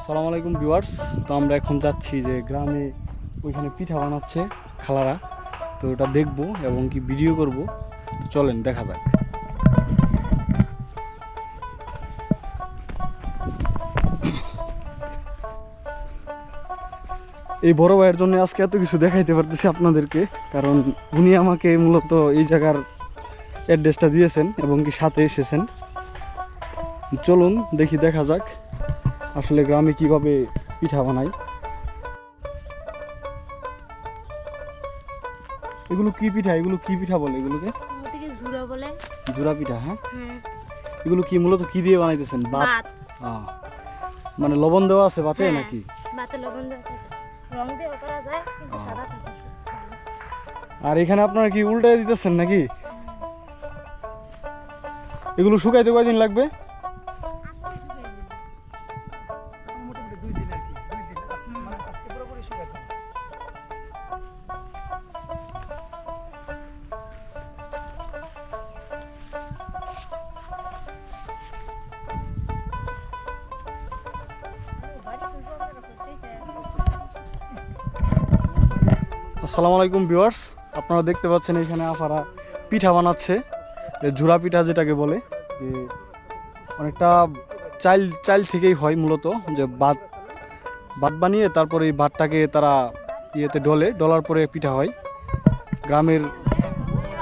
আসসালামু আলাইকুম ভিউয়ার্স। তো আমরা এখন যাচ্ছি যে গ্রামে ওইখানে পিঠা বানাচ্ছে খালারা, তো ওটা দেখব এবং কি ভিডিও করব। তো চলেন দেখা যাক। এই বড় ভাইয়ের জন্য আজকে এত কিছু দেখাইতে পারতেছি আপনাদেরকে, কারণ উনি আমাকে মূলত এই জায়গার অ্যাড্রেসটা দিয়েছেন এবং কি সাথে এসেছেন। চলুন দেখি, দেখা যাক আসলে গ্রামে কিভাবে পিঠা বানায়। এগুলো কি পিঠা, এগুলো কি পিঠা বলে এগুলোকে? ওদিকে জুরা বলে। জুরা পিঠা। হ্যাঁ, হ্যাঁ, এগুলো কি মূলত কি দিয়ে বানাইতেছেন? ভাত? মানে লবণ দেওয়া আছে ভাতে নাকি? ভাতে লবণ দেওয়া থাকে, রং দেওয়া করা যায় কিন্তু সাদা থাকে। আর এখানে আপনারা কি উল্টাই দিতেছেন নাকি? এগুলো শুকাইতে কয়দিন লাগবে? আসসালামু আলাইকুম ভিউয়ার্স, আপনারা দেখতে পাচ্ছেন এখানে আপারা পিঠা বানাচ্ছে, ঝুরা পিঠা যেটাকে বলে। যে অনেকটা চাল থেকেই হয় মূলত, যে ভাত বানিয়ে তারপরে এই ভাতটাকে তারা ডলার পরে পিঠা হয়। গ্রামের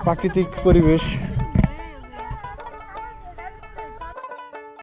প্রাকৃতিক পরিবেশ